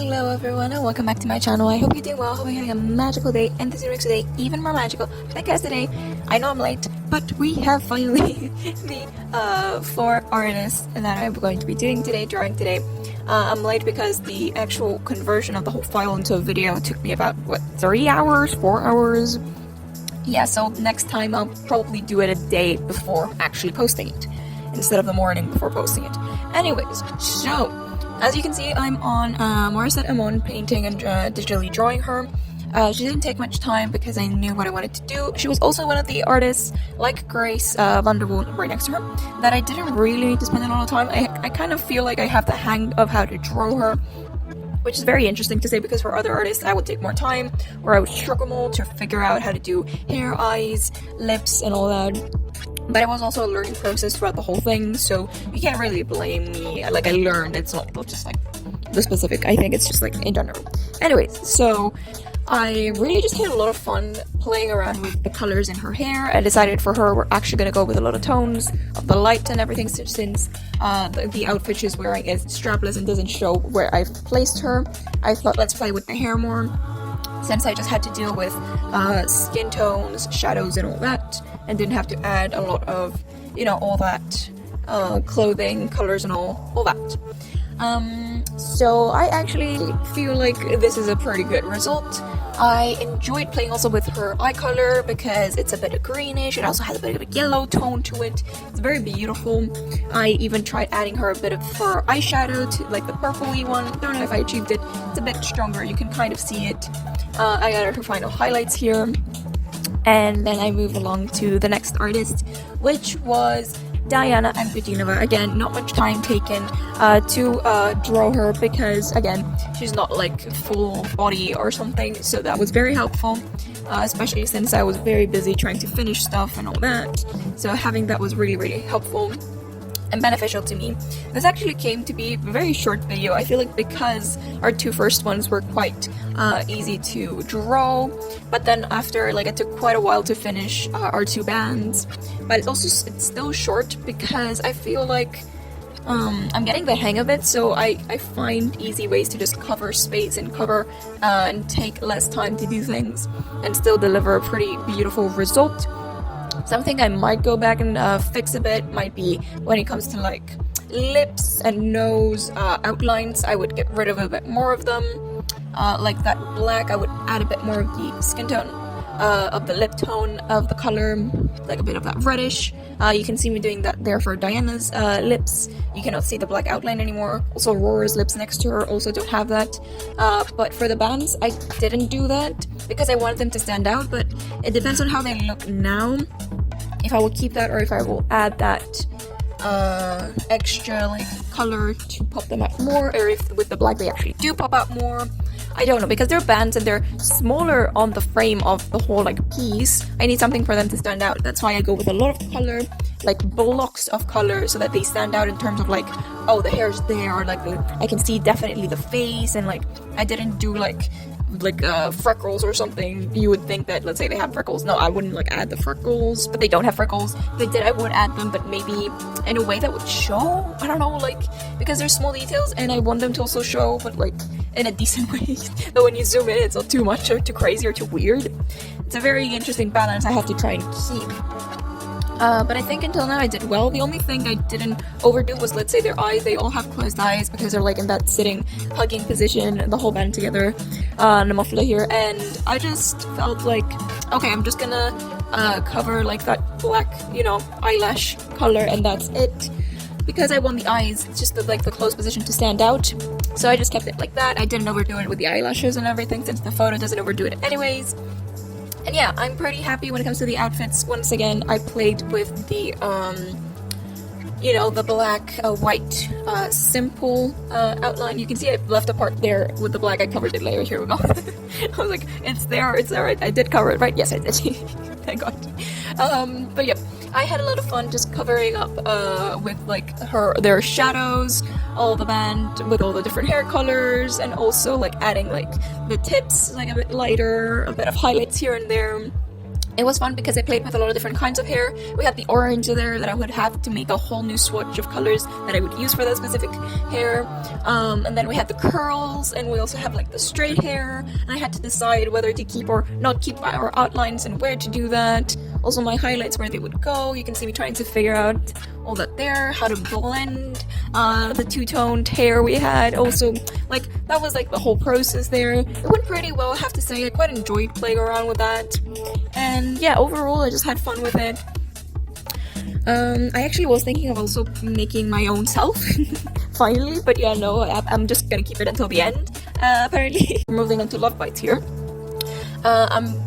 Hello everyone and welcome back to my channel. I hope you're doing well. I hope you're having a magical day, and this makes today even more magical because today, I know I'm late, but we have finally the 4 artists that I'm going to be doing today, drawing today. I'm late because the actual conversion of the whole file into a video took me about, 3 hours? 4 hours? Yeah, so next time I'll probably do it a day before actually posting it, instead of the morning before posting it. Anyways, so as you can see, I'm on Morissette Amon painting and digitally drawing her. She didn't take much time because I knew what I wanted to do. She was also one of the artists, like Grace Vanderwold right next to her, that I didn't really need to spend a lot of time. I kind of feel like I have the hang of how to draw her, which is very interesting to say because for other artists I would take more time, or I would struggle more to figure out how to do hair, eyes, lips, and all that. But it was also a learning process throughout the whole thing, so you can't really blame me. Like, I learned, it's not just like the specific, I think it's just like in general. Anyways, so I really just had a lot of fun playing around with the colors in her hair. I decided for her we're actually going to go with a lot of tones of the light and everything, since the outfit she's wearing is strapless and doesn't show where I've placed her. I thought let's play with the hair more, since I just had to deal with skin tones, shadows, and all that, and didn't have to add a lot of, all that clothing, colors, and all that. So I actually feel like this is a pretty good result. I enjoyed playing also with her eye color because it's a bit of greenish. It also has a bit of a yellow tone to it. It's very beautiful. I even tried adding her a bit of her eyeshadow to like the purpley one. Don't know if I achieved it. It's a bit stronger. You can kind of see it. I added her final highlights here. And then I moved along to the next artist, which was DianaAnkudinova. Again, not much time taken to draw her because, again, she's not like full body or something, so that was very helpful, especially since I was very busy trying to finish stuff and all that. So having that was really, really helpful and beneficial to me. This actually came to be a very short video, I feel like, because our 2 first ones were quite easy to draw, but then after, like, it took quite a while to finish our 2 bands. But it's still short because I feel like I'm getting the hang of it, so I find easy ways to just cover space and cover and take less time to do things and still deliver a pretty beautiful result. Something I might go back and fix a bit might be when it comes to like lips and nose outlines. I would get rid of a bit more of them. Like that black, I would add a bit more of the skin tone, of the lip tone of the color, like a bit of that reddish. You can see me doing that there for Diana's lips. You cannot see the black outline anymore. Also, Aurora's lips next to her also don't have that. But for the bands, I didn't do that because I wanted them to stand out, but it depends on how they look now, if I will keep that or if I will add that extra like color to pop them out more, or if with the black they actually do pop out more. I don't know, because they're bands and they're smaller on the frame of the whole like piece. I need something for them to stand out. That's why I go with a lot of color, like blocks of color, so that they stand out in terms of like, oh, the hair's there, or like I can see definitely the face. And like I didn't do like freckles or something. You would think that, let's say they have freckles. No, I wouldn't like add the freckles, but they don't have freckles. If they did, I would add them, but maybe in a way that would show. I don't know, like, because they're small details and I want them to also show, but like in a decent way. But when you zoom in, it's not too much or too crazy or too weird. It's a very interesting balance I have to try and keep. But I think until now I did well. The only thing I didn't overdo was, let's say, their eyes. They all have closed eyes because they're like in that sitting, hugging position, the whole band together, and the muffler here. And I just felt like, okay, I'm just gonna cover like that black, eyelash color, and that's it. Because I want the eyes, just the closed position to stand out. So I just kept it like that. I didn't overdo it with the eyelashes and everything, since the photo doesn't overdo it anyways. And yeah, I'm pretty happy when it comes to the outfits. Once again, I played with the, the black, white, simple outline. You can see I left a part there with the black. I covered it later. Here we go. I was like, it's there, right? I did cover it, right? Yes, I did. Thank God. But yeah, I had a lot of fun just covering up with like their shadows, all the band with all the different hair colors, and also like adding like the tips like a bit lighter, a bit of highlights here and there. It was fun because I played with a lot of different kinds of hair. We had the orange there that I would have to make a whole new swatch of colors that I would use for that specific hair. And then we had the curls, and we also have like the straight hair. And I had to decide whether to keep or not keep our outlines and where to do that. Also my highlights, where they would go. You can see me trying to figure out all that there, how to blend the two-toned hair we had. Also, like, that was like the whole process there. It went pretty well, I have to say. I quite enjoyed playing around with that. And yeah, overall I just had fun with it. I actually was thinking of also making my own self finally, but yeah, no, I'm just gonna keep it until the end, apparently. We're moving into love bites here.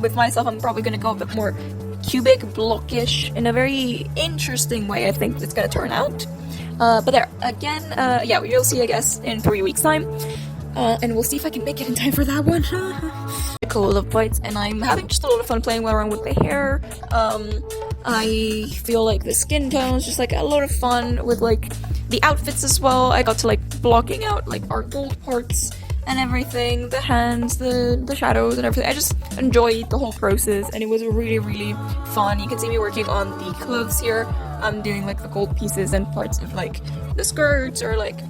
With myself, I'm probably gonna go a bit more cubic, blockish, in a very interesting way. I think it's gonna turn out. But there, again, yeah, you'll see, I guess, in 3 weeks time. And we'll see if I can make it in time for that one. Cool love bites, and I'm having just a lot of fun playing around with the hair. I feel like the skin tones, just like a lot of fun with like the outfits as well. I got to like blocking out like our gold parts and everything, the hands, the shadows and everything. I just enjoyed the whole process, and it was really, really fun. You can see me working on the clothes here. I'm doing like the gold pieces and parts of like the skirts, or like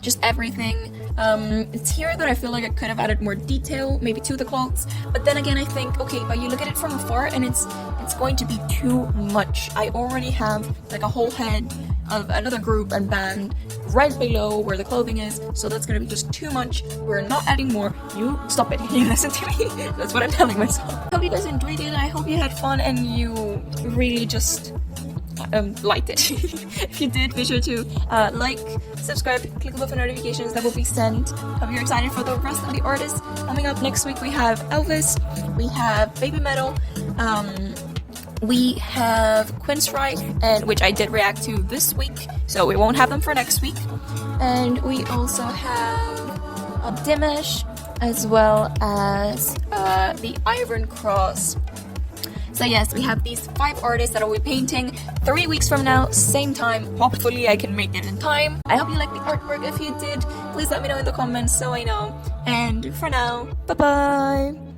just everything. It's here that I feel like I could have added more detail maybe to the clothes, but then again I think, okay, but you look at it from afar and it's going to be too much. I already have like a whole head of another group and band right below where the clothing is, so that's gonna be just too much. We're not adding more. You stop it. You listen to me. That's what I'm telling myself. I hope you guys enjoyed it. I hope you had fun and you really just liked it. If you did, be sure to like, subscribe, click the bell for notifications that will be sent. Hope you're excited for the rest of the artists. Coming up next week, we have Elvis, we have Baby Metal, we have Quince-Rye, and which I did react to this week, so we won't have them for next week. And we also have Dimash, as well as the Iron Cross. So yes, we have these 5 artists that I will be painting 3 weeks from now, same time. Hopefully I can make it in time. I hope you liked the artwork. If you did, please let me know in the comments so I know. And for now, bye bye!